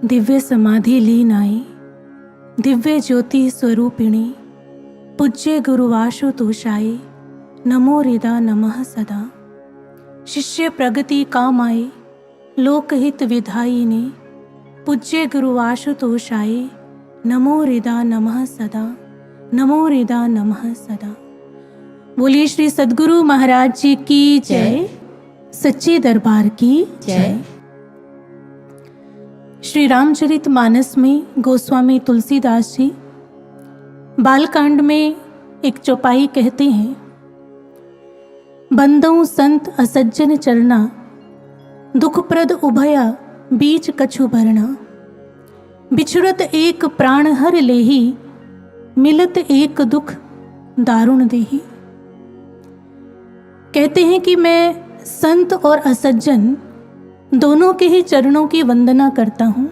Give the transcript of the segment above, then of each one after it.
दिव्य समाधि लीन आई, दिव्य ज्योति स्वरूपिणी, पूज्य गुरुवाशुतोषाय नमो हृदा नमः सदा। शिष्य प्रगति काम आए, लोकहित विधायिने, पूज्य गुरुवाशुतोषाय नमो हृदा नमः सदा, नमो हृदा नमः सदा। बोलिए श्री सद्गुरु महाराज जी की जय, सच्चे दरबार की जय। श्री रामचरितमानस में गोस्वामी तुलसीदास जी बालकांड में एक चौपाई कहते हैं, बंदौ संत असज्जन चरना, दुखप्रद उभया बीच कछु भरना, बिछुरत एक प्राण हर लेही, मिलत एक दुख दारुण देही। कहते हैं कि मैं संत और असज्जन दोनों के ही चरणों की वंदना करता हूँ,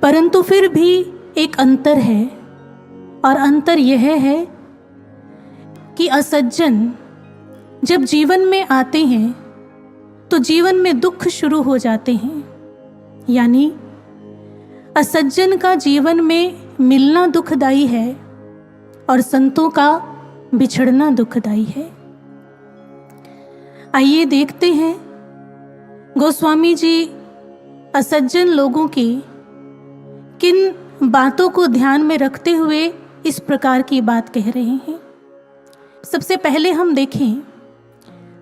परंतु फिर भी एक अंतर है, और अंतर यह है कि असज्जन जब जीवन में आते हैं तो जीवन में दुख शुरू हो जाते हैं। यानी असज्जन का जीवन में मिलना दुखदाई है और संतों का बिछड़ना दुखदाई है। आइए देखते हैं गोस्वामी जी असज्जन लोगों की किन बातों को ध्यान में रखते हुए इस प्रकार की बात कह रहे हैं। सबसे पहले हम देखें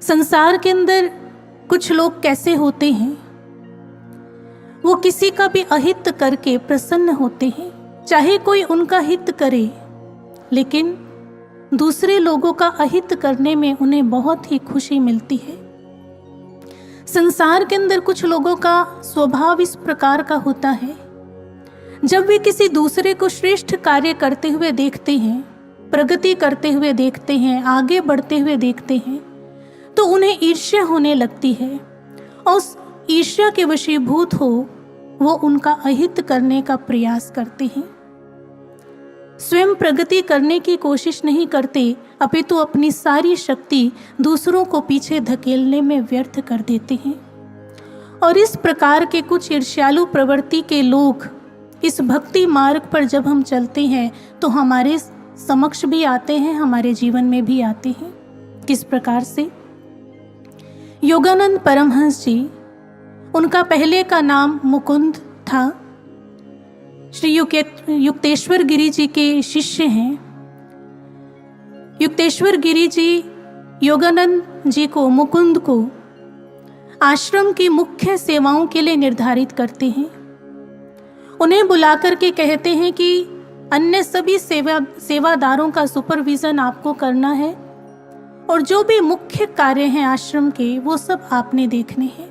संसार के अंदर कुछ लोग कैसे होते हैं। वो किसी का भी अहित करके प्रसन्न होते हैं, चाहे कोई उनका हित करे, लेकिन दूसरे लोगों का अहित करने में उन्हें बहुत ही खुशी मिलती है। संसार के अंदर कुछ लोगों का स्वभाव इस प्रकार का होता है, जब वे किसी दूसरे को श्रेष्ठ कार्य करते हुए देखते हैं, प्रगति करते हुए देखते हैं, आगे बढ़ते हुए देखते हैं, तो उन्हें ईर्ष्या होने लगती है और उस ईर्ष्या के वशीभूत हो वो उनका अहित करने का प्रयास करते हैं। स्वयं प्रगति करने की कोशिश नहीं करते, अपितु अपनी सारी शक्ति दूसरों को पीछे धकेलने में व्यर्थ कर देते हैं। और इस प्रकार के कुछ ईर्ष्यालु प्रवृत्ति के लोग इस भक्ति मार्ग पर जब हम चलते हैं तो हमारे समक्ष भी आते हैं, हमारे जीवन में भी आते हैं। किस प्रकार से? योगानंद परमहंस जी, उनका पहले का नाम मुकुंद था, श्री युक्तेश्वर गिरी जी के शिष्य हैं। युक्तेश्वर गिरी जी योगानंद जी को, मुकुंद को आश्रम की मुख्य सेवाओं के लिए निर्धारित करते हैं। उन्हें बुलाकर के कहते हैं कि अन्य सभी सेवादारों का सुपरविजन आपको करना है और जो भी मुख्य कार्य हैं आश्रम के वो सब आपने देखने हैं।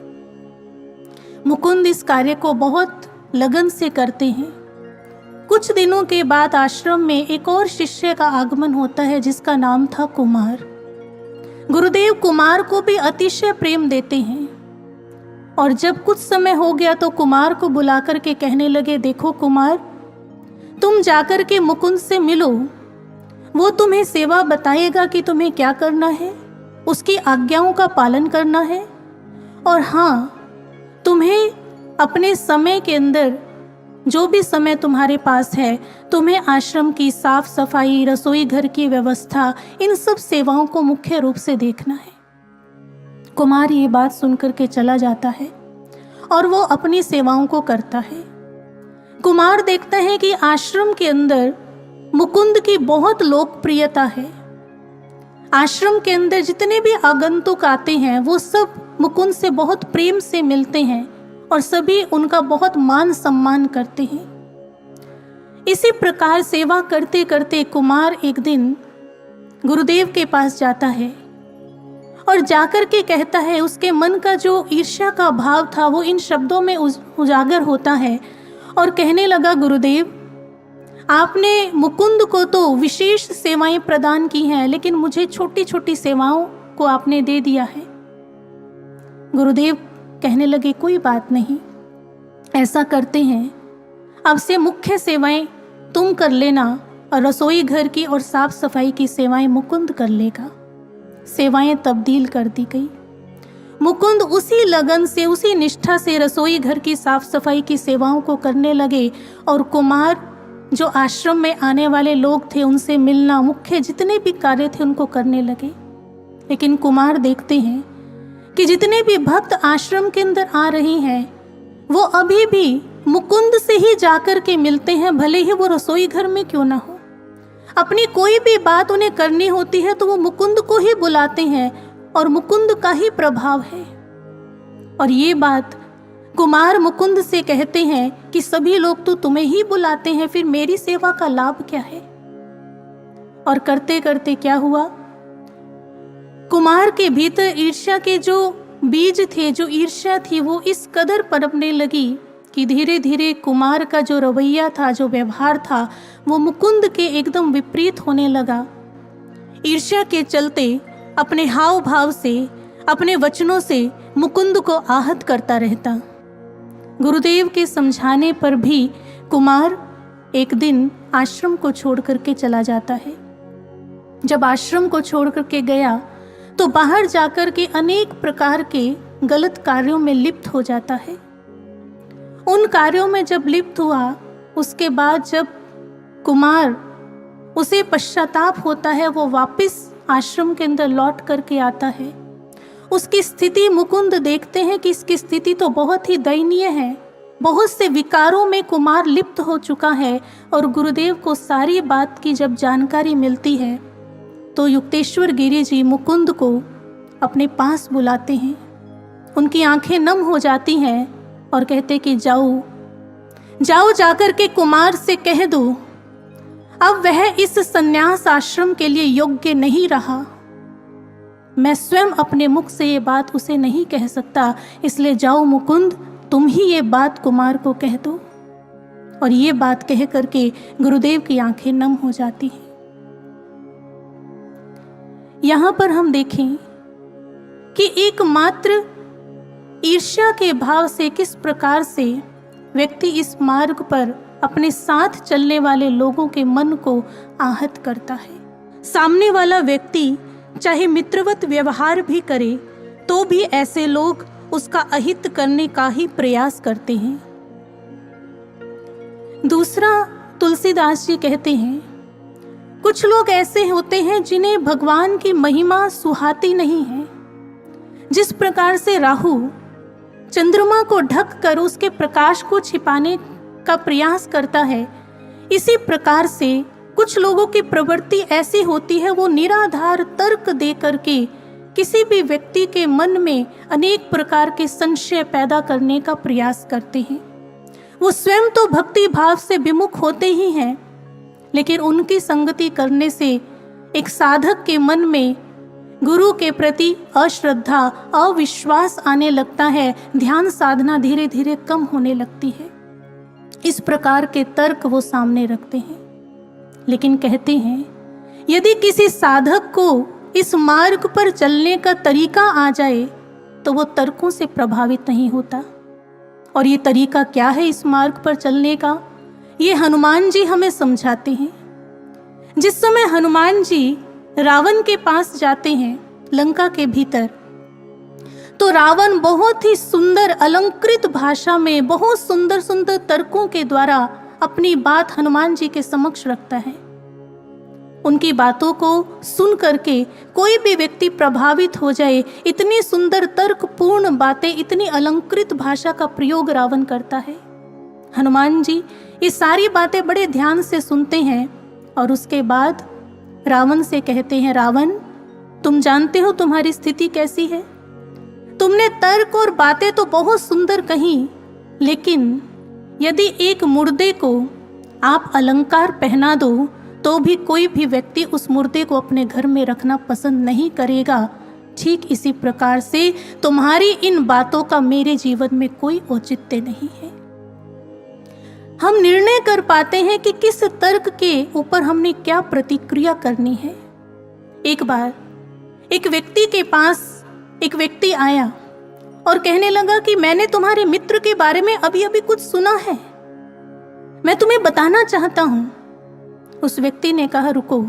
मुकुंद इस कार्य को बहुत लगन से करते हैं। कुछ दिनों के बाद आश्रम में एक और शिष्य का आगमन होता है जिसका नाम था कुमार। गुरुदेव कुमार को भी अतिशय प्रेम देते हैं और जब कुछ समय हो गया तो कुमार को बुलाकर के कहने लगे, देखो कुमार, तुम जाकर के मुकुंद से मिलो, वो तुम्हें सेवा बताएगा कि तुम्हें क्या करना है, उसकी आज्ञाओं का पालन करना है। और हाँ, तुम्हें अपने समय के अंदर जो भी समय तुम्हारे पास है, तुम्हें आश्रम की साफ सफाई, रसोई घर की व्यवस्था, इन सब सेवाओं को मुख्य रूप से देखना है। कुमार ये बात सुनकर के चला जाता है और वो अपनी सेवाओं को करता है। कुमार देखता है कि आश्रम के अंदर मुकुंद की बहुत लोकप्रियता है। आश्रम के अंदर जितने भी आगंतुक आते हैं वो सब मुकुंद से बहुत प्रेम से मिलते हैं और सभी उनका बहुत मान सम्मान करते हैं। इसी प्रकार सेवा करते करते कुमार एक दिन गुरुदेव के पास जाता है और जाकर के कहता है, उसके मन का जो ईर्ष्या का भाव था वो इन शब्दों में उजागर होता है और कहने लगा, गुरुदेव, आपने मुकुंद को तो विशेष सेवाएं प्रदान की हैं, लेकिन मुझे छोटी छोटी सेवाओं को आपने दे दिया है। गुरुदेव कहने लगे, कोई बात नहीं, ऐसा करते हैं, अब से मुख्य सेवाएं तुम कर लेना और रसोई घर की और साफ सफाई की सेवाएं मुकुंद कर लेगा। सेवाएं तब्दील कर दी गई। मुकुंद उसी लगन से, उसी निष्ठा से रसोई घर की साफ सफाई की सेवाओं को करने लगे और कुमार जो आश्रम में आने वाले लोग थे उनसे मिलना, मुख्य जितने भी कार्य थे उनको करने लगे। लेकिन कुमार देखते हैं कि जितने भी भक्त आश्रम के अंदर आ रहे हैं वो अभी भी मुकुंद से ही जाकर के मिलते हैं, भले ही वो रसोई घर में क्यों ना हो। अपनी कोई भी बात उन्हें करनी होती है तो वो मुकुंद को ही बुलाते हैं और मुकुंद का ही प्रभाव है। और ये बात कुमार मुकुंद से कहते हैं कि सभी लोग तो तुम्हें ही बुलाते हैं, फिर मेरी सेवा का लाभ क्या है। और करते करते क्या हुआ, कुमार के भीतर ईर्ष्या के जो बीज थे, जो ईर्ष्या थी, वो इस कदर पनपने लगी कि धीरे धीरे कुमार का जो रवैया था, जो व्यवहार था, वो मुकुंद के एकदम विपरीत होने लगा। ईर्ष्या के चलते अपने हाव भाव से, अपने वचनों से मुकुंद को आहत करता रहता। गुरुदेव के समझाने पर भी कुमार एक दिन आश्रम को छोड़ करके चला जाता है। जब आश्रम को छोड़ करके गया तो बाहर जाकर के अनेक प्रकार के गलत कार्यों में लिप्त हो जाता है। उन कार्यों में जब लिप्त हुआ, उसके बाद जब कुमार उसे पश्चाताप होता है, वो वापस आश्रम के अंदर लौट करके आता है। उसकी स्थिति मुकुंद देखते हैं कि इसकी स्थिति तो बहुत ही दयनीय है, बहुत से विकारों में कुमार लिप्त हो चुका है। और गुरुदेव को सारी बात की जब जानकारी मिलती है तो युक्तेश्वर गिरी जी मुकुंद को अपने पास बुलाते हैं। उनकी आंखें नम हो जाती हैं और कहते कि जाओ जाओ, जाकर के कुमार से कह दो अब वह इस संन्यास आश्रम के लिए योग्य नहीं रहा। मैं स्वयं अपने मुख से ये बात उसे नहीं कह सकता, इसलिए जाओ मुकुंद, तुम ही ये बात कुमार को कह दो। और ये बात कह करके गुरुदेव की आंखें नम हो जाती हैं। यहां पर हम देखें कि एकमात्र ईर्ष्या के भाव से किस प्रकार से व्यक्ति इस मार्ग पर अपने साथ चलने वाले लोगों के मन को आहत करता है। सामने वाला व्यक्ति चाहे मित्रवत व्यवहार भी करे तो भी ऐसे लोग उसका अहित करने का ही प्रयास करते हैं। दूसरा, तुलसीदास जी कहते हैं कुछ लोग ऐसे होते हैं जिन्हें भगवान की महिमा सुहाती नहीं है। जिस प्रकार से राहु चंद्रमा को ढक कर उसके प्रकाश को छिपाने का प्रयास करता है, इसी प्रकार से कुछ लोगों की प्रवृत्ति ऐसी होती है, वो निराधार तर्क दे करके किसी भी व्यक्ति के मन में अनेक प्रकार के संशय पैदा करने का प्रयास करते हैं। वो स्वयं तो भक्ति भाव से विमुख होते ही हैं, लेकिन उनकी संगति करने से एक साधक के मन में गुरु के प्रति अश्रद्धा, अविश्वास आने लगता है, ध्यान साधना धीरे धीरे कम होने लगती है। इस प्रकार के तर्क वो सामने रखते हैं। लेकिन कहते हैं यदि किसी साधक को इस मार्ग पर चलने का तरीका आ जाए तो वो तर्कों से प्रभावित नहीं होता। और ये तरीका क्या है इस मार्ग पर चलने का, ये हनुमान जी हमें समझाते हैं। जिस समय हनुमान जी रावण के पास जाते हैं लंका के भीतर, तो रावण बहुत ही सुंदर अलंकृत भाषा में बहुत सुंदर सुंदर तर्कों के द्वारा अपनी बात हनुमान जी के समक्ष रखता है। उनकी बातों को सुन करके कोई भी व्यक्ति प्रभावित हो जाए, इतनी सुंदर तर्कपूर्ण बातें, इतनी अलंकृत भाषा का प्रयोग रावण करता है। हनुमान जी ये सारी बातें बड़े ध्यान से सुनते हैं और उसके बाद रावण से कहते हैं, रावण तुम जानते हो तुम्हारी स्थिति कैसी है। तुमने तर्क और बातें तो बहुत सुंदर कही, लेकिन यदि एक मुर्दे को आप अलंकार पहना दो तो भी कोई भी व्यक्ति उस मुर्दे को अपने घर में रखना पसंद नहीं करेगा। ठीक इसी प्रकार से तुम्हारी इन बातों का मेरे जीवन में कोई औचित्य नहीं है। हम निर्णय कर पाते हैं कि किस तर्क के ऊपर हमने क्या प्रतिक्रिया करनी है। एक बार एक व्यक्ति के पास एक व्यक्ति आया और कहने लगा कि मैंने तुम्हारे मित्र के बारे में अभी अभी कुछ सुना है, मैं तुम्हें बताना चाहता हूं। उस व्यक्ति ने कहा रुको,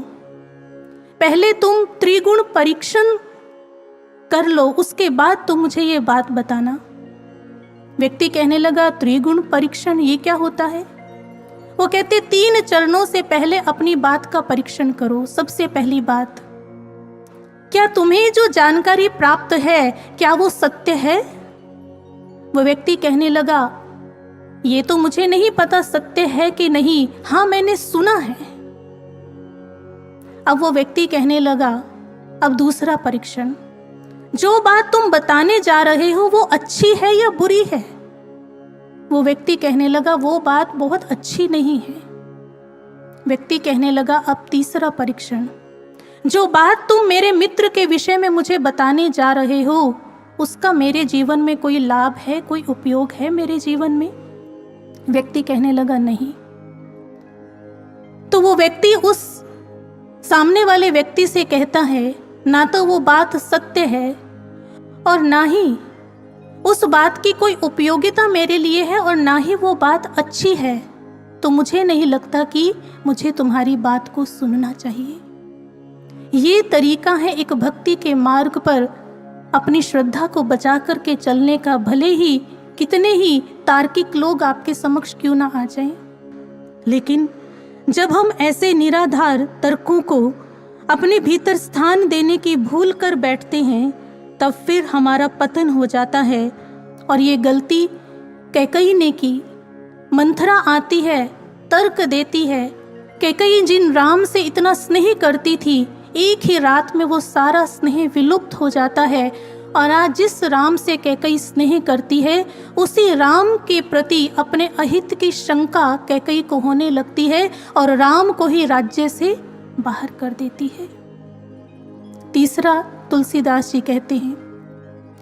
पहले तुम त्रिगुण परीक्षण कर लो, उसके बाद तो मुझे ये बात बताना। व्यक्ति कहने लगा, त्रिगुण परीक्षण ये क्या होता है? वो कहते 3 चरणों से पहले अपनी बात का परीक्षण करो। सबसे पहली बात, क्या तुम्हें जो जानकारी प्राप्त है क्या वो सत्य है? वो व्यक्ति कहने लगा, ये तो मुझे नहीं पता सत्य है कि नहीं, हाँ मैंने सुना है। अब वो व्यक्ति कहने लगा, अब दूसरा परीक्षण, जो बात तुम बताने जा रहे हो वो अच्छी है या बुरी है? वो व्यक्ति कहने लगा, वो बात बहुत अच्छी नहीं है। व्यक्ति कहने लगा, अब तीसरा परीक्षण, जो बात तुम मेरे मित्र के विषय में मुझे बताने जा रहे हो उसका मेरे जीवन में कोई लाभ है, कोई उपयोग है मेरे जीवन में? व्यक्ति कहने लगा, नहीं। तो वो व्यक्ति उस सामने वाले व्यक्ति से कहता है, ना तो वो बात सत्य है और ना ही उस बात की कोई उपयोगिता मेरे लिए है और ना ही वो बात अच्छी है, तो मुझे नहीं लगता कि मुझे तुम्हारी बात को सुनना चाहिए। ये तरीका है एक भक्ति के मार्ग पर अपनी श्रद्धा को बचा करके चलने का, भले ही कितने ही तार्किक लोग आपके समक्ष क्यों ना आ जाएं। लेकिन जब हम ऐसे निराधार तर्कों को अपने भीतर स्थान देने की भूल कर बैठते हैं, तब फिर हमारा पतन हो जाता है। और ये गलती कैकई ने की। मंथरा आती है, तर्क देती है। कैकई जिन राम से इतना स्नेह करती थी, एक ही रात में वो सारा स्नेह विलुप्त हो जाता है। और आज जिस राम से कैकई स्नेह करती है, उसी राम के प्रति अपने अहित की शंका कैकई को होने लगती है और राम को ही राज्य से बाहर कर देती है। तीसरा, तुलसीदास जी कहते हैं,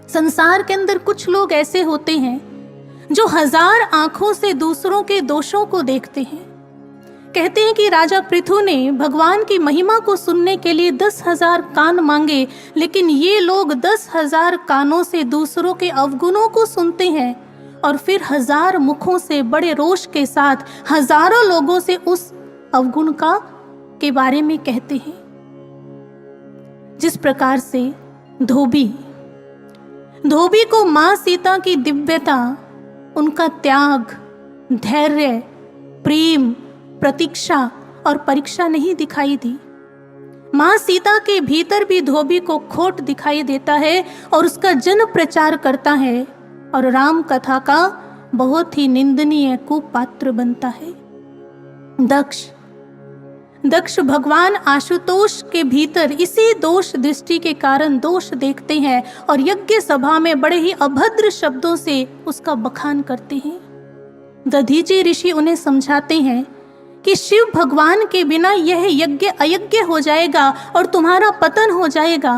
संसार के अंदर कुछ लोग ऐसे होते हैं जो 1000 आंखों से दूसरों के दोषों को देखते हैं। कहते हैं कि राजा पृथु ने भगवान की महिमा को सुनने के लिए 10,000 कान मांगे, लेकिन ये लोग 10,000 कानों से दूसरों के अवगुणों को सुनते हैं और फिर 1000 मुखों से बड़े रोष के साथ हजारों लोगों से उस अवगुण के बारे में कहते हैं। जिस प्रकार से धोबी को मां सीता की दिव्यता, उनका त्याग, धैर्य, प्रेम, प्रतीक्षा और परीक्षा नहीं दिखाई दी, मां सीता के भीतर भी धोबी को खोट दिखाई देता है और उसका जन प्रचार करता है और राम कथा का बहुत ही निंदनीय कुपात्र बनता है। दक्ष भगवान आशुतोष के भीतर इसी दोष दृष्टि के कारण दोष देखते हैं और यज्ञ सभा में बड़े ही अभद्र शब्दों से उसका बखान करते हैं। दधीचि ऋषि उन्हें समझाते हैं कि शिव भगवान के बिना यह यज्ञ अयज्ञ हो जाएगा और तुम्हारा पतन हो जाएगा।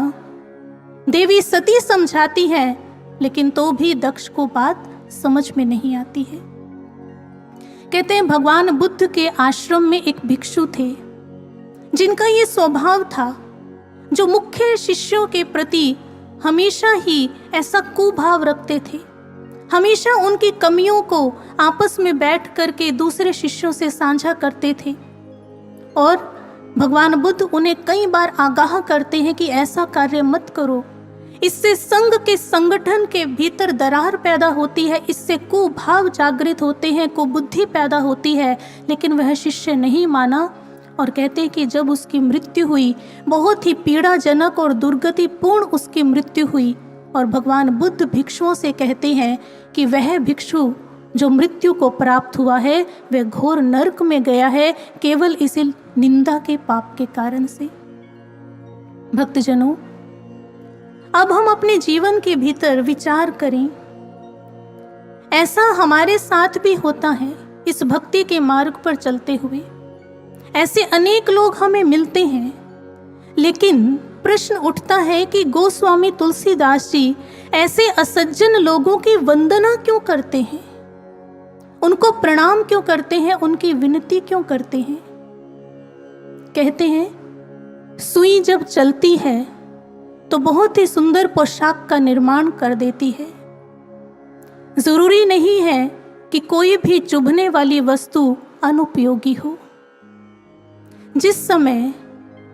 देवी सती समझाती है, लेकिन तो भी दक्ष को बात समझ में नहीं आती है। कहते हैं भगवान बुद्ध के आश्रम में एक भिक्षु थे जिनका ये स्वभाव था, जो मुख्य शिष्यों के प्रति हमेशा ही ऐसा कुभाव रखते थे। हमेशा उनकी कमियों को आपस में बैठ करके दूसरे शिष्यों से साझा करते थे और भगवान बुद्ध उन्हें कई बार आगाह करते हैं कि ऐसा कार्य मत करो, इससे संघ के संगठन के भीतर दरार पैदा होती है, इससे कुभाव जागृत होते हैं, कुबुद्धि पैदा होती है। लेकिन वह शिष्य नहीं माना और कहते हैं कि जब उसकी मृत्यु हुई, बहुत ही पीड़ाजनक और दुर्गतिपूर्ण उसकी मृत्यु हुई और भगवान बुद्ध भिक्षुओं से कहते हैं कि वह भिक्षु जो मृत्यु को प्राप्त हुआ है वह घोर नरक में गया है, केवल इसी निंदा के पाप के कारण से। भक्तजनों, अब हम अपने जीवन के भीतर विचार करें, ऐसा हमारे साथ भी होता है। इस भक्ति के मार्ग पर चलते हुए ऐसे अनेक लोग हमें मिलते हैं, लेकिन प्रश्न उठता है कि गोस्वामी तुलसीदास जी ऐसे असज्जन लोगों की वंदना क्यों करते हैं, उनको प्रणाम क्यों करते हैं, उनकी विनती क्यों करते हैं। कहते हैं सुई जब चलती है तो बहुत ही सुंदर पोशाक का निर्माण कर देती है। जरूरी नहीं है कि कोई भी चुभने वाली वस्तु अनुपयोगी हो। जिस समय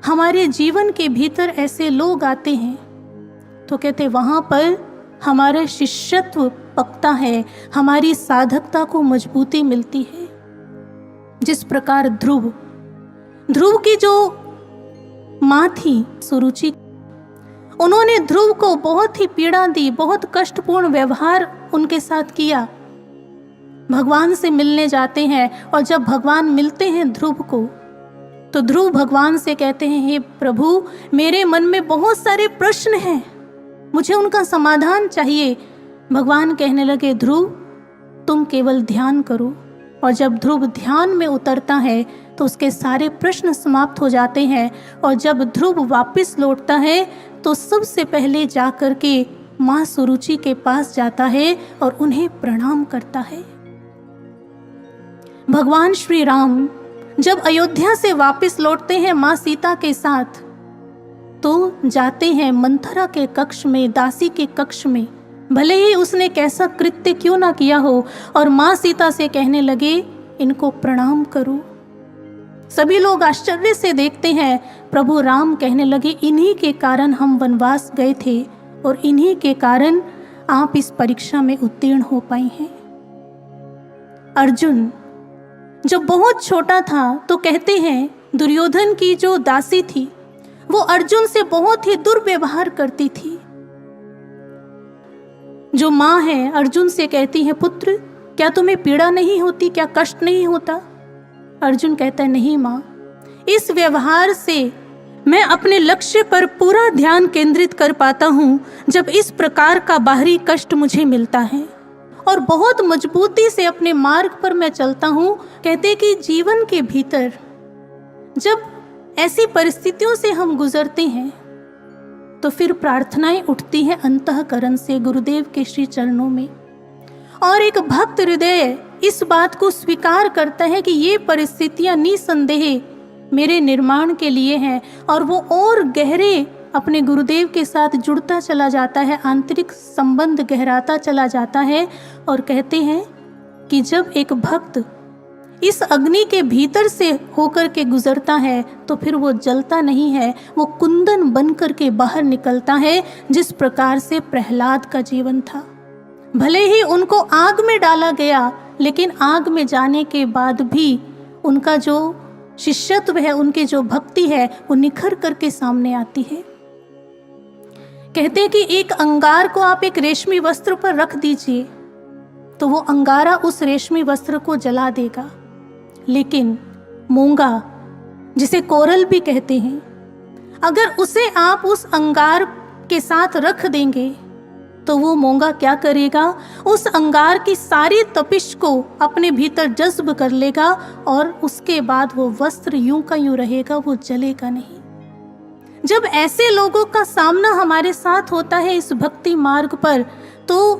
हमारे जीवन के भीतर ऐसे लोग आते हैं तो कहते वहाँ पर हमारा शिष्यत्व पकता है, हमारी साधकता को मजबूती मिलती है। जिस प्रकार ध्रुव की जो माँ थी सुरुचि, उन्होंने ध्रुव को बहुत ही पीड़ा दी, बहुत कष्टपूर्ण व्यवहार उनके साथ किया। भगवान से मिलने जाते हैं और जब भगवान मिलते हैं ध्रुव को, तो ध्रुव भगवान से कहते हैं, हे प्रभु, मेरे मन में बहुत सारे प्रश्न हैं, मुझे उनका समाधान चाहिए। भगवान कहने लगे, ध्रुव तुम केवल ध्यान करो। और जब ध्रुव ध्यान में उतरता है तो उसके सारे प्रश्न समाप्त हो जाते हैं। और जब ध्रुव वापस लौटता है तो सबसे पहले जा कर के माँ सुरुचि के पास जाता है और उन्हें प्रणाम करता है। भगवान श्री राम जब अयोध्या से वापस लौटते हैं माँ सीता के साथ, तो जाते हैं मंथरा के कक्ष में, दासी के कक्ष में, भले ही उसने कैसा कृत्य क्यों ना किया हो, और माँ सीता से कहने लगे, इनको प्रणाम करो। सभी लोग आश्चर्य से देखते हैं। प्रभु राम कहने लगे, इन्हीं के कारण हम वनवास गए थे और इन्हीं के कारण आप इस परीक्षा में उत्तीर्ण हो पाई हैं। अर्जुन जब बहुत छोटा था तो कहते हैं दुर्योधन की जो दासी थी वो अर्जुन से बहुत ही दुर्व्यवहार करती थी। जो माँ है अर्जुन से कहती है, पुत्र क्या तुम्हें पीड़ा नहीं होती, क्या कष्ट नहीं होता? अर्जुन कहता है, नहीं माँ, इस व्यवहार से मैं अपने लक्ष्य पर पूरा ध्यान केंद्रित कर पाता हूँ जब इस प्रकार का बाहरी कष्ट मुझे मिलता है, और बहुत मजबूती से अपने मार्ग पर मैं चलता हूँ। कहते कि जीवन के भीतर जब ऐसी परिस्थितियों से हम गुजरते हैं तो फिर प्रार्थनाएं उठती हैं अंतःकरण से गुरुदेव के श्री चरणों में, और एक भक्त हृदय इस बात को स्वीकार करता है कि ये परिस्थितियां निसंदेह मेरे निर्माण के लिए हैं, और वो और गहरे अपने गुरुदेव के साथ जुड़ता चला जाता है, आंतरिक संबंध गहराता चला जाता है। और कहते हैं कि जब एक भक्त इस अग्नि के भीतर से होकर के गुजरता है तो फिर वो जलता नहीं है, वो कुंदन बन कर के बाहर निकलता है। जिस प्रकार से प्रहलाद का जीवन था, भले ही उनको आग में डाला गया, लेकिन आग में जाने के बाद भी उनका जो शिष्यत्व है, उनकी जो भक्ति है, वो निखर करके सामने आती है। कहते हैं कि एक अंगार को आप एक रेशमी वस्त्र पर रख दीजिए तो वो अंगारा उस रेशमी वस्त्र को जला देगा, लेकिन मूंगा, जिसे कोरल भी कहते हैं, अगर उसे आप उस अंगार के साथ रख देंगे तो वो मूंगा क्या करेगा, उस अंगार की सारी तपिश को अपने भीतर जज्ब कर लेगा, और उसके बाद वो वस्त्र यूं का यूं रहेगा, वो जलेगा नहीं। जब ऐसे लोगों का सामना हमारे साथ होता है इस भक्ति मार्ग पर, तो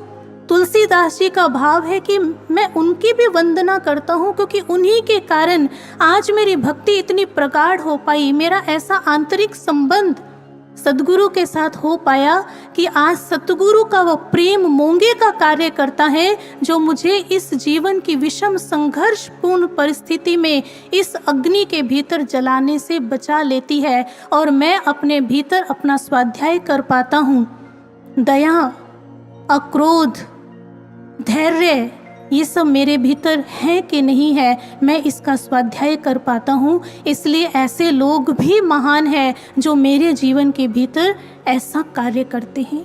तुलसीदास जी का भाव है कि मैं उनकी भी वंदना करता हूँ, क्योंकि उन्हीं के कारण आज मेरी भक्ति इतनी प्रगाढ़ हो पाई, मेरा ऐसा आंतरिक संबंध सद्गुरु के साथ हो पाया कि आज सतगुरु का वो प्रेम मूंगे का कार्य करता है, जो मुझे इस जीवन की विषम संघर्षपूर्ण परिस्थिति में इस अग्नि के भीतर जलाने से बचा लेती है, और मैं अपने भीतर अपना स्वाध्याय कर पाता हूँ। दया, अक्रोध, धैर्य, ये सब मेरे भीतर है कि नहीं है, मैं इसका स्वाध्याय कर पाता हूँ। इसलिए ऐसे लोग भी महान हैं जो मेरे जीवन के भीतर ऐसा कार्य करते हैं।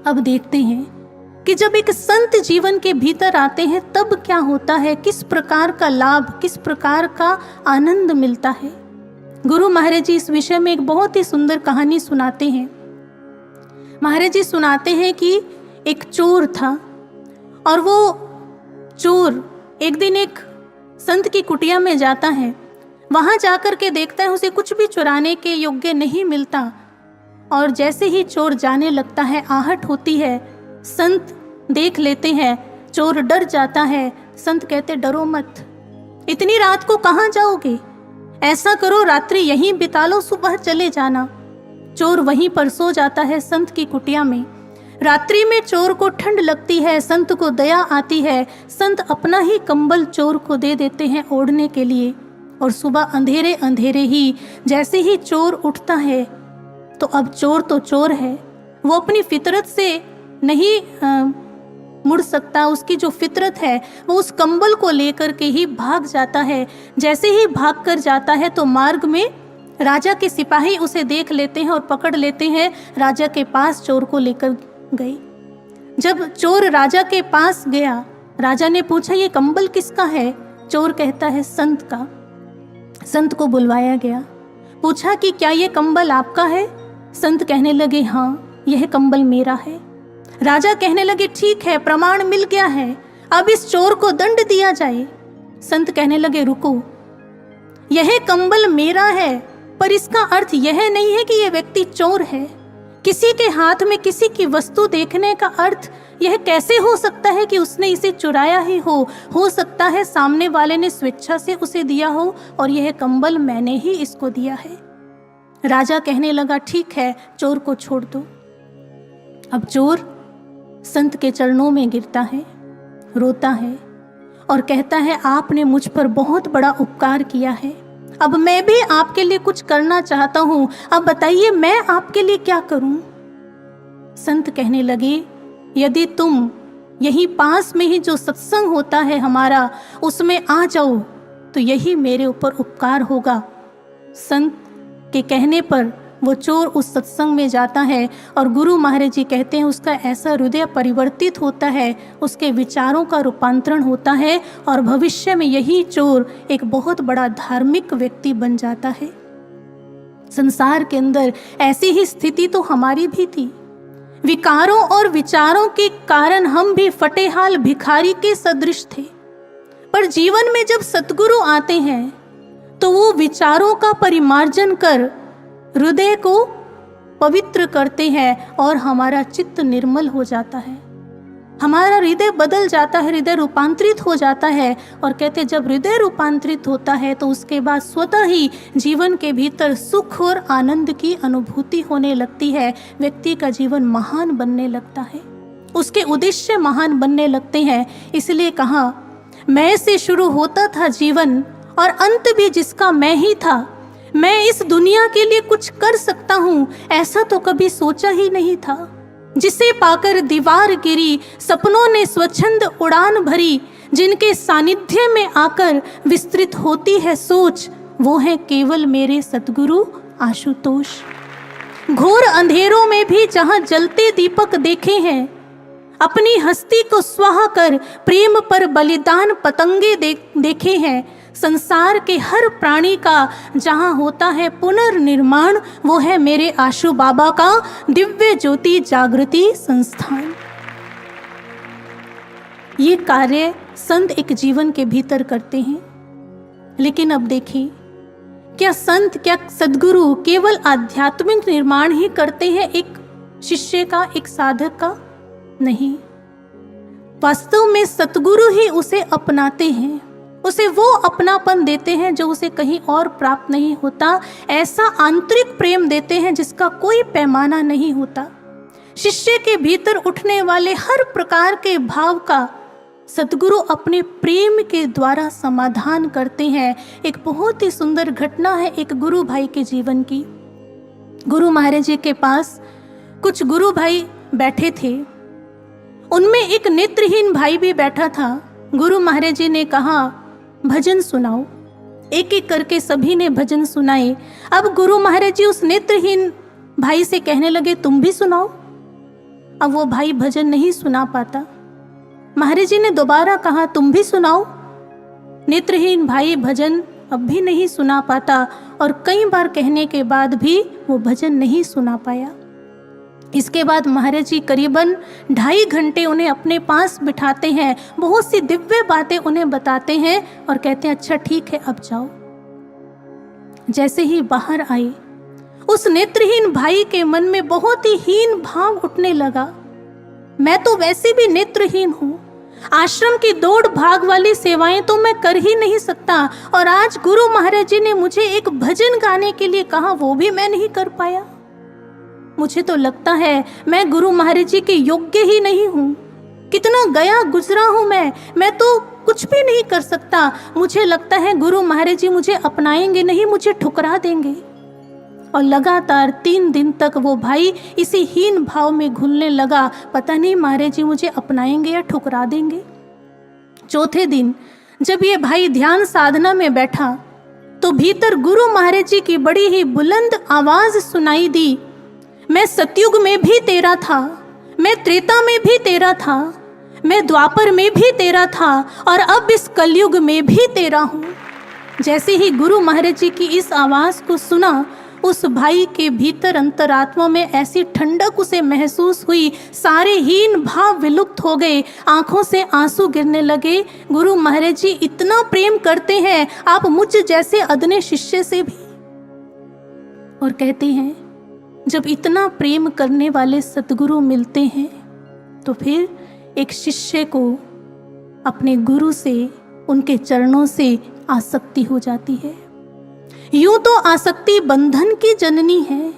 अब देखते हैं कि जब एक संत जीवन के भीतर आते हैं तब क्या होता है, किस प्रकार का लाभ, किस प्रकार का आनंद मिलता है। गुरु महाराज जी इस विषय में एक बहुत ही सुंदर कहानी सुनाते हैं। महाराज जी सुनाते हैं कि एक चोर था, और वो चोर एक दिन एक संत की कुटिया में जाता है। वहाँ जाकर के देखता है उसे कुछ भी चुराने के योग्य नहीं मिलता, और जैसे ही चोर जाने लगता है आहट होती है। संत देख लेते हैं, चोर डर जाता है। संत कहते, डरो मत, इतनी रात को कहाँ जाओगे, ऐसा करो रात्रि यहीं बिता लो, सुबह चले जाना। चोर वहीं पर सो जाता है संत की कुटिया में। रात्रि में चोर को ठंड लगती है, संत को दया आती है। संत अपना ही कंबल चोर को दे देते हैं ओढ़ने के लिए, और सुबह अंधेरे अंधेरे ही जैसे ही चोर उठता है तो अब चोर तो चोर है, वो अपनी फितरत से नहीं मुड़ सकता। उसकी जो फितरत है वो उस कंबल को लेकर के ही भाग जाता है। जैसे ही भाग कर जाता है तो मार्ग में राजा के सिपाही उसे देख लेते हैं और पकड़ लेते हैं। राजा के पास चोर को लेकर गए। जब चोर राजा के पास गया, राजा ने पूछा ये कंबल किसका है? चोर कहता है संत का। संत को बुलवाया गया, पूछा कि क्या ये कंबल आपका है? संत कहने लगे हाँ, यह कंबल मेरा है। राजा कहने लगे ठीक है, प्रमाण मिल गया है, अब इस चोर को दंड दिया जाए। संत कहने लगे रुको, यह कंबल मेरा है, पर इसका अर्थ यह नहीं है कि यह व्यक्ति चोर है। किसी के हाथ में किसी की वस्तु देखने का अर्थ यह कैसे हो सकता है कि उसने इसे चुराया ही हो सकता है सामने वाले ने स्वेच्छा से उसे दिया हो और यह कंबल मैंने ही इसको दिया है। राजा कहने लगा ठीक है, चोर को छोड़ दो। अब चोर संत के चरणों में गिरता है, रोता है और कहता है आपने मुझ पर बहुत बड़ा उपकार किया है, अब मैं भी आपके लिए कुछ करना चाहता हूं, अब बताइए मैं आपके लिए क्या करूं? संत कहने लगे यदि तुम यहीं पास में ही जो सत्संग होता है हमारा, उसमें आ जाओ तो यही मेरे ऊपर उपकार होगा। संत के कहने पर वो चोर उस सत्संग में जाता है और गुरु महाराज जी कहते हैं उसका ऐसा हृदय परिवर्तित होता है, उसके विचारों का रूपांतरण होता है और भविष्य में यही चोर एक बहुत बड़ा धार्मिक व्यक्ति बन जाता है। संसार के अंदर ऐसी ही स्थिति तो हमारी भी थी। विकारों और विचारों के कारण हम भी फटेहाल भिखारी के सदृश थे, पर जीवन में जब सतगुरु आते हैं तो वो विचारों का परिमार्जन कर हृदय को पवित्र करते हैं और हमारा चित्त निर्मल हो जाता है, हमारा हृदय बदल जाता है, हृदय रूपांतरित हो जाता है। और कहते जब हृदय रूपांतरित होता है तो उसके बाद स्वतः ही जीवन के भीतर सुख और आनंद की अनुभूति होने लगती है। व्यक्ति का जीवन महान बनने लगता है, उसके उद्देश्य महान बनने लगते हैं। इसलिए कहा मैं से शुरू होता था जीवन और अंत भी जिसका मैं ही था। मैं इस दुनिया के लिए कुछ कर सकता हूँ ऐसा तो कभी सोचा ही नहीं था। जिसे पाकर दीवार गिरी, सपनों ने स्वच्छंद उड़ान भरी, जिनके सानिध्य में आकर विस्तृत होती है सोच, वो है केवल मेरे सतगुरु आशुतोष। घोर अंधेरों में भी जहाँ जलते दीपक देखे हैं, अपनी हस्ती को स्वाहा कर प्रेम पर बलिदान पतंगे देखे हैं। संसार के हर प्राणी का जहाँ होता है पुनर्निर्माण, वो है मेरे आशु बाबा का दिव्य ज्योति जागृति संस्थान। ये कार्य संत एक जीवन के भीतर करते हैं। लेकिन अब देखिए, क्या संत, क्या सद्गुरु केवल आध्यात्मिक निर्माण ही करते हैं एक शिष्य का, एक साधक का? नहीं, वास्तव में सतगुरु ही उसे अपनाते हैं, उसे वो अपनापन देते हैं जो उसे कहीं और प्राप्त नहीं होता। ऐसा आंतरिक प्रेम देते हैं जिसका कोई पैमाना नहीं होता। शिष्य के भीतर उठने वाले हर प्रकार के भाव का सतगुरु अपने प्रेम के द्वारा समाधान करते हैं। एक बहुत ही सुंदर घटना है एक गुरु भाई के जीवन की। गुरु महाराज जी के पास कुछ गुरु भाई बैठे थे, उनमें एक नेत्रहीन भाई भी बैठा था। गुरु महाराज जी ने कहा भजन सुनाओ। एक एक करके सभी ने भजन सुनाए। अब गुरु महाराज जी उस नेत्रहीन भाई से कहने लगे तुम भी सुनाओ। अब वो भाई भजन नहीं सुना पाता। महाराज जी ने दोबारा कहा तुम भी सुनाओ। नेत्रहीन भाई भजन अब भी नहीं सुना पाता और कई बार कहने के बाद भी वो भजन नहीं सुना पाया। इसके बाद महाराज जी करीबन 2.5 घंटे उन्हें अपने पास बिठाते हैं, बहुत सी दिव्य बातें उन्हें बताते हैं और कहते हैं अच्छा ठीक है अब जाओ। जैसे ही बाहर आए, उस नेत्रहीन भाई के मन में बहुत ही हीन भाव उठने लगा। मैं तो वैसे भी नेत्रहीन हूँ, आश्रम की दौड़ भाग वाली सेवाएं तो मैं कर ही नहीं सकता, और आज गुरु महाराज जी ने मुझे एक भजन गाने के लिए कहा, वो भी मैं नहीं कर पाया। मुझे तो लगता है मैं गुरु महाराज जी के योग्य ही नहीं हूँ। कितना गया गुजरा हूँ मैं तो कुछ भी नहीं कर सकता। मुझे लगता है गुरु महाराज जी मुझे अपनाएंगे नहीं, मुझे ठुकरा देंगे। और लगातार 3 दिन तक वो भाई इसी हीन भाव में घुलने लगा, पता नहीं महाराज जी मुझे अपनाएंगे या ठुकरा देंगे। चौथे दिन जब ये भाई ध्यान साधना में बैठा तो भीतर गुरु महाराज जी की बड़ी ही बुलंद आवाज सुनाई दी, मैं सतयुग में भी तेरा था, मैं त्रेता में भी तेरा था, मैं द्वापर में भी तेरा था और अब इस कलयुग में भी तेरा हूँ। जैसे ही गुरु महाराज जी की इस आवाज को सुना, उस भाई के भीतर अंतरात्मा में ऐसी ठंडक उसे महसूस हुई, सारे हीन भाव विलुप्त हो गए, आंखों से आंसू गिरने लगे। गुरु महाराज जी इतना प्रेम करते हैं आप मुझ जैसे अदने शिष्य से भी। और कहते हैं जब इतना प्रेम करने वाले सतगुरु मिलते हैं तो फिर एक शिष्य को अपने गुरु से, उनके चरणों से आसक्ति हो जाती है। यूं तो आसक्ति बंधन की जननी है,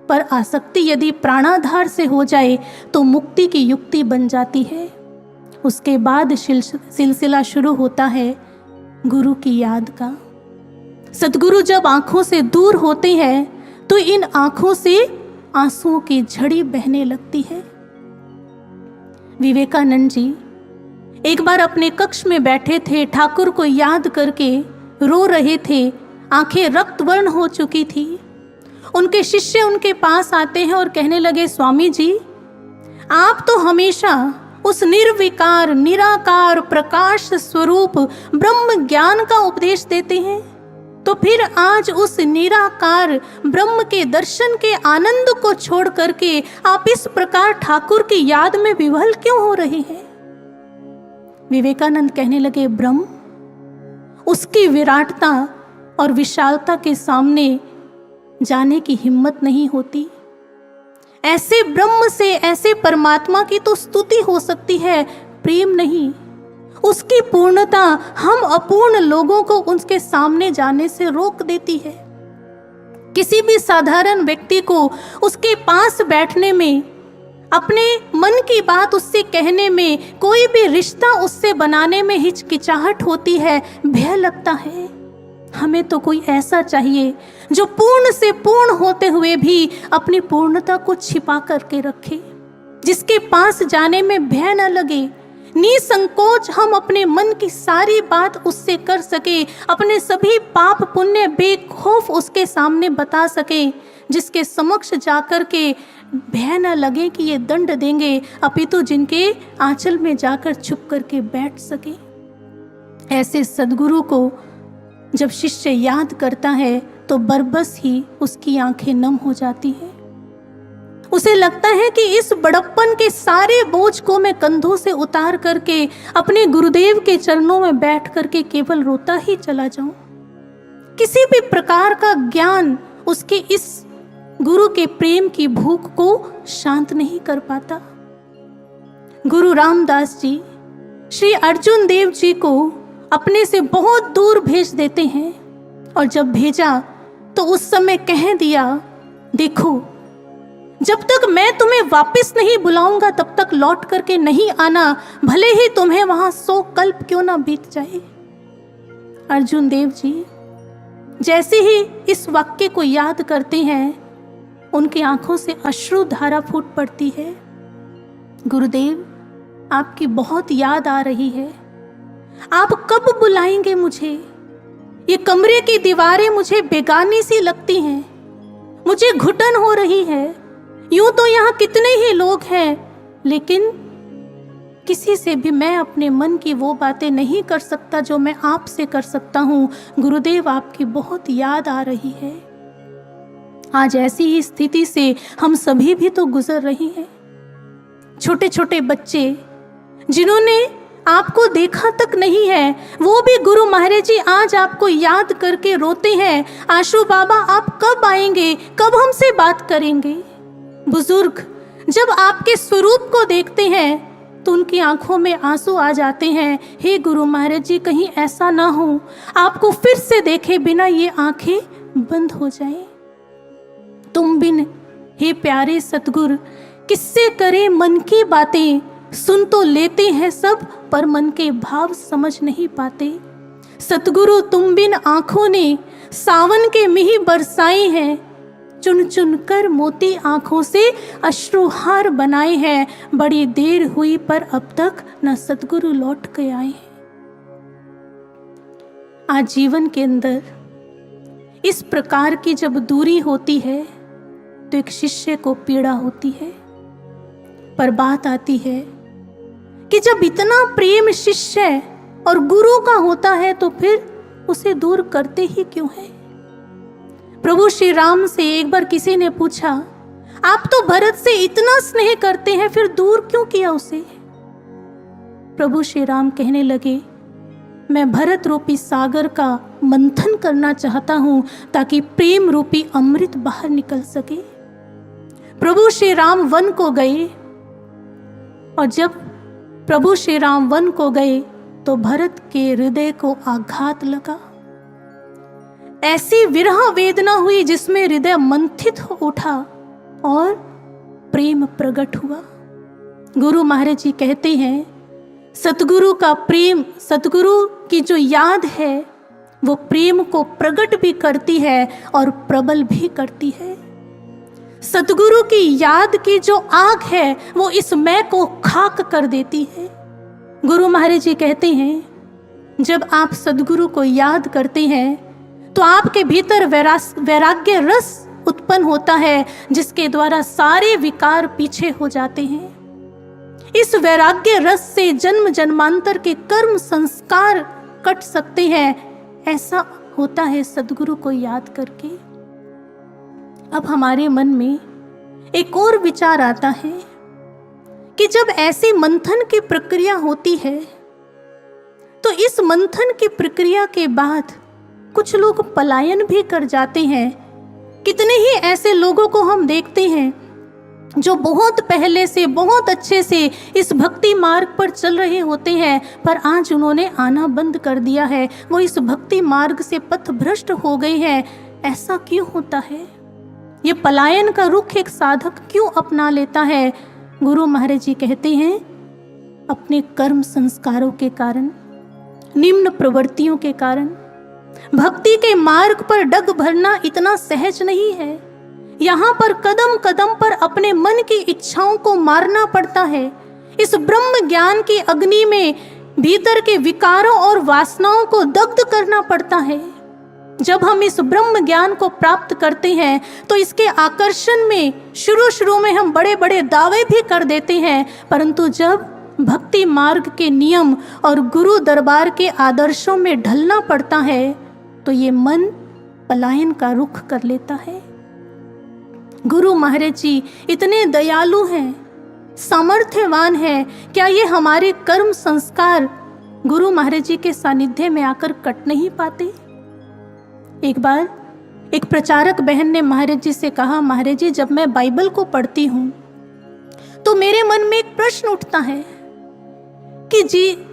पर आसक्ति यदि प्राणाधार से हो जाए तो मुक्ति की युक्ति बन जाती है। उसके बाद सिलसिला शुरू होता है गुरु की याद का। सतगुरु जब आंखों से दूर होते हैं तो इन आंखों से आंसुओं की झड़ी बहने लगती है। विवेकानंद जी एक बार अपने कक्ष में बैठे थे, ठाकुर को याद करके रो रहे थे, आंखें रक्तवर्ण हो चुकी थी। उनके शिष्य उनके पास आते हैं और कहने लगे, स्वामी जी आप तो हमेशा उस निर्विकार निराकार प्रकाश स्वरूप ब्रह्म ज्ञान का उपदेश देते हैं, तो फिर आज उस निराकार ब्रह्म के दर्शन के आनंद को छोड़ करके आप इस प्रकार ठाकुर की याद में विह्वल क्यों हो रहे हैं? विवेकानंद कहने लगे, ब्रह्म, उसकी विराटता और विशालता के सामने जाने की हिम्मत नहीं होती। ऐसे ब्रह्म से, ऐसे परमात्मा की तो स्तुति हो सकती है, प्रेम नहीं। उसकी पूर्णता हम अपूर्ण लोगों को उसके सामने जाने से रोक देती है। किसी भी साधारण व्यक्ति को उसके पास बैठने में, अपने मन की बात उससे कहने में, कोई भी रिश्ता उससे बनाने में हिचकिचाहट होती है, भय लगता है। हमें तो कोई ऐसा चाहिए जो पूर्ण से पूर्ण होते हुए भी अपनी पूर्णता को छिपा करके रखे, जिसके पास जाने में भय न लगे, निसंकोच हम अपने मन की सारी बात उससे कर सके, अपने सभी पाप पुण्य बेखौफ उसके सामने बता सके, जिसके समक्ष जाकर के भय न लगे कि ये दंड देंगे, अपितु जिनके आंचल में जाकर छुप करके बैठ सके। ऐसे सद्गुरु को जब शिष्य याद करता है तो बरबस ही उसकी आंखें नम हो जाती हैं। उसे लगता है कि इस बड़प्पन के सारे बोझ को मैं कंधों से उतार करके अपने गुरुदेव के चरणों में बैठ करके केवल रोता ही चला जाऊं। किसी भी प्रकार का ज्ञान उसके इस गुरु के प्रेम की भूख को शांत नहीं कर पाता। गुरु रामदास जी श्री अर्जुन देव जी को अपने से बहुत दूर भेज देते हैं, और जब भेजा तो उस समय कह दिया, देखो जब तक मैं तुम्हें वापस नहीं बुलाऊंगा तब तक लौट करके नहीं आना, भले ही तुम्हें वहां 100 कल्प क्यों ना बीत जाए। अर्जुन देव जी जैसे ही इस वाक्य को याद करते हैं, उनकी आंखों से अश्रु धारा फूट पड़ती है। गुरुदेव, आपकी बहुत याद आ रही है, आप कब बुलाएंगे मुझे? ये कमरे की दीवारें मुझे बेगानी सी लगती हैं, मुझे घुटन हो रही है। यूं तो यहाँ कितने ही लोग हैं, लेकिन किसी से भी मैं अपने मन की वो बातें नहीं कर सकता जो मैं आपसे कर सकता हूँ। गुरुदेव, आपकी बहुत याद आ रही है। आज ऐसी ही स्थिति से हम सभी भी तो गुजर रही हैं। छोटे छोटे बच्चे जिन्होंने आपको देखा तक नहीं है, वो भी गुरु महाराज जी आज आपको याद करके रोते हैं, आशु बाबा आप कब आएंगे, कब हमसे बात करेंगे। बुजुर्ग जब आपके स्वरूप को देखते हैं तो उनकी आंखों में आंसू आ जाते हैं। हे गुरु महाराज जी, कहीं ऐसा ना हो आपको फिर से देखे बिना ये आंखें बंद हो जाएं। तुम बिन हे प्यारे सतगुरु किससे करे मन की बातें, सुन तो लेते हैं सब पर मन के भाव समझ नहीं पाते। सतगुरु तुम बिन आंखों ने सावन के मिही बरसाए हैं, चुन चुन कर मोती आंखों से अश्रुहार बनाए हैं। बड़ी देर हुई पर अब तक न सतगुरु लौट के आए हैं। आज जीवन के अंदर इस प्रकार की जब दूरी होती है तो एक शिष्य को पीड़ा होती है। पर बात आती है कि जब इतना प्रेम शिष्य और गुरु का होता है तो फिर उसे दूर करते ही क्यों है। प्रभु श्री राम से एक बार किसी ने पूछा, आप तो भरत से इतना स्नेह करते हैं, फिर दूर क्यों किया उसे। प्रभु श्री राम कहने लगे, मैं भरत रूपी सागर का मंथन करना चाहता हूं ताकि प्रेम रूपी अमृत बाहर निकल सके। प्रभु श्री राम वन को गए और जब प्रभु श्री राम वन को गए तो भरत के हृदय को आघात लगा। ऐसी विरह वेदना हुई जिसमें हृदय मंथित हो उठा और प्रेम प्रकट हुआ। गुरु महाराज जी कहते हैं, सतगुरु का प्रेम, सतगुरु की जो याद है वो प्रेम को प्रकट भी करती है और प्रबल भी करती है। सतगुरु की याद की जो आग है वो इस मैं को खाक कर देती है। गुरु महाराज जी कहते हैं, जब आप सतगुरु को याद करते हैं तो आपके भीतर वैराग्य रस उत्पन्न होता है जिसके द्वारा सारे विकार पीछे हो जाते हैं। इस वैराग्य रस से जन्म जन्मांतर के कर्म संस्कार कट सकते हैं। ऐसा होता है सद्गुरु को याद करके। अब हमारे मन में एक और विचार आता है कि जब ऐसी मंथन की प्रक्रिया होती है तो इस मंथन की प्रक्रिया के बाद कुछ लोग पलायन भी कर जाते हैं। कितने ही ऐसे लोगों को हम देखते हैं जो बहुत पहले से बहुत अच्छे से इस भक्ति मार्ग पर चल रहे होते हैं, पर आज उन्होंने आना बंद कर दिया है। वो इस भक्ति मार्ग से पथ भ्रष्ट हो गए हैं। ऐसा क्यों होता है? ये पलायन का रुख एक साधक क्यों अपना लेता है? गुरु महाराज जी कहते हैं, अपने कर्म संस्कारों के कारण, निम्न प्रवृत्तियों के कारण। भक्ति के मार्ग पर डग भरना इतना सहज नहीं है। यहाँ पर कदम कदम पर अपने मन की इच्छाओं को मारना पड़ता है। इस ब्रह्म ज्ञान की अग्नि में भीतर के विकारों और वासनाओं को दग्ध करना पड़ता है। जब हम इस ब्रह्म ज्ञान को प्राप्त करते हैं तो इसके आकर्षण में शुरू में हम बड़े बड़े दावे भी कर देते हैं, परंतु जब भक्ति मार्ग के नियम और गुरु दरबार के आदर्शों में ढलना पड़ता है तो ये मन पलायन का रुख कर लेता है। गुरु महाराज जी इतने दयालु हैं, सामर्थ्यवान हैं, क्या ये हमारे कर्म संस्कार गुरु महाराज जी के सानिध्य में आकर कट नहीं पाते? एक बार एक प्रचारक बहन ने महाराज जी से कहा, महाराज जी जब मैं बाइबल को पढ़ती हूँ तो मेरे मन में एक प्रश्न उठता है कि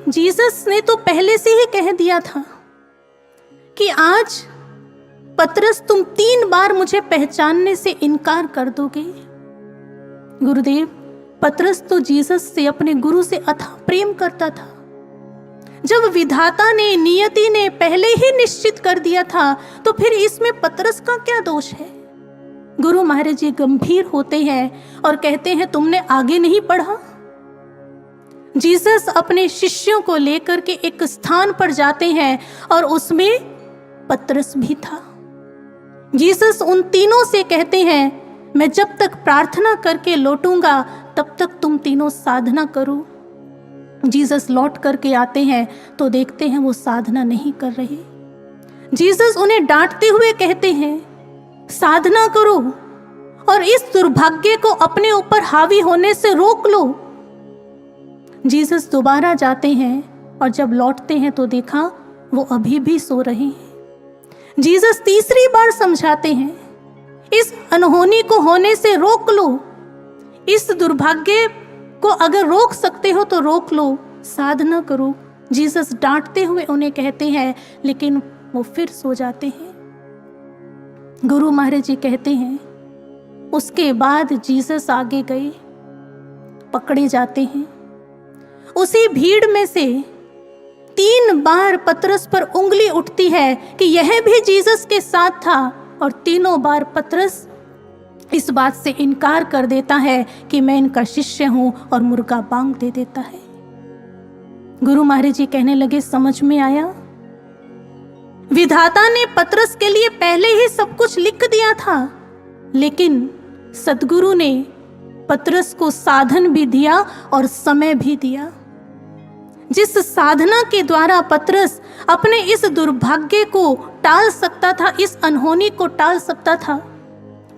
जीसस ने तो पहले से ही कह दिया था कि आज पतरस तुम 3 बार मुझे पहचानने से इनकार कर दोगे। गुरुदेव, पतरस तो जीसस से, अपने गुरु से अथाह प्रेम करता था। जब विधाता ने, नियति ने पहले ही निश्चित कर दिया था तो फिर इसमें पतरस का क्या दोष है? गुरु महाराज जी गंभीर होते हैं और कहते हैं, तुमने आगे नहीं पढ़ा? जीसस अपने शिष्यों को लेकर के एक स्थान पर जाते हैं और उसमें पतरस भी था। जीसस उन तीनों से कहते हैं, मैं जब तक प्रार्थना करके लौटूंगा तब तक तुम तीनों साधना करो। जीसस लौट करके आते हैं तो देखते हैं वो साधना नहीं कर रहे। जीसस उन्हें डांटते हुए कहते हैं, साधना करो और इस दुर्भाग्य को अपने ऊपर हावी होने से रोक लो। जीसस दोबारा जाते हैं और जब लौटते हैं तो देखा वो अभी भी सो रहे हैं। जीसस तीसरी बार समझाते हैं, इस अनहोनी को होने से रोक लो। इस दुर्भाग्य को अगर रोक सकते हो तो रोक लो, साधना करो। जीसस डांटते हुए उन्हें कहते हैं, लेकिन वो फिर सो जाते हैं। गुरु महाराज जी कहते हैं, उसके बाद जीसस आगे गए, पकड़े जाते हैं। उसी भीड़ में से 3 बार पतरस पर उंगली उठती है कि यह भी जीसस के साथ था, और तीनों बार पतरस इस बात से इनकार कर देता है कि मैं इनका शिष्य हूं और मुर्गा बांग दे देता है। गुरु महाराज जी कहने लगे, समझ में आया? विधाता ने पतरस के लिए पहले ही सब कुछ लिख दिया था, लेकिन सद्गुरु ने पतरस को साधन भी दिया और समय भी दिया। जिस साधना के द्वारा पतरस अपने इस दुर्भाग्य को टाल सकता था, इस अनहोनी को टाल सकता था,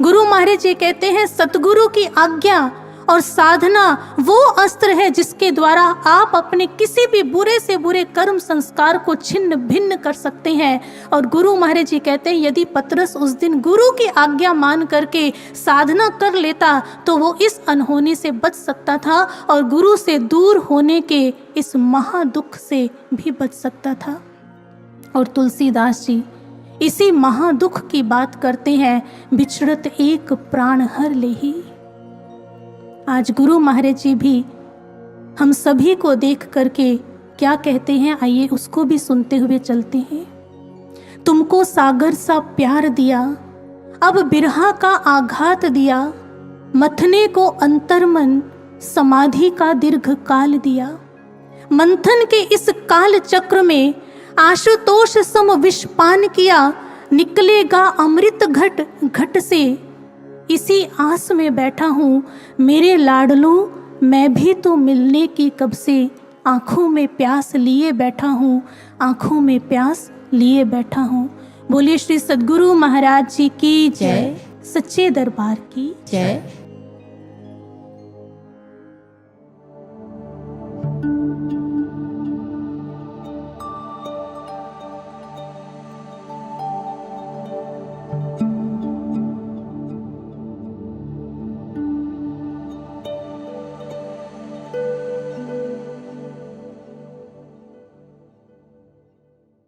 गुरु महाराज जी कहते हैं सतगुरु की आज्ञा और साधना वो अस्त्र है जिसके द्वारा आप अपने किसी भी बुरे से बुरे कर्म संस्कार को छिन्न भिन्न कर सकते हैं। और गुरु महाराज जी कहते हैं यदि पतरस उस दिन गुरु की आज्ञा मान करके साधना कर लेता तो वो इस अनहोनी से बच सकता था और गुरु से दूर होने के इस महादुख से भी बच सकता था। और तुलसीदास जी इसी महादुख की बात करते हैं, बिछड़त एक प्राण हर लेही। आज गुरु महाराज जी भी हम सभी को देख करके क्या कहते हैं, आइए उसको भी सुनते हुए चलते हैं। तुमको सागर सा प्यार दिया, अब बिरहा का आघात दिया, मथने को अंतर्मन समाधि का दीर्घ काल दिया। मंथन के इस काल चक्र में आशुतोष सम विषपान किया, निकलेगा अमृत घट घट से। इसी आस में बैठा हूँ मेरे लाडलों, मैं भी तो मिलने की कब से आँखों में प्यास लिए बैठा हूँ, आँखों में प्यास लिए बैठा हूँ। बोलिए श्री सद्गुरु महाराज जी की जय, सच्चे दरबार की जय।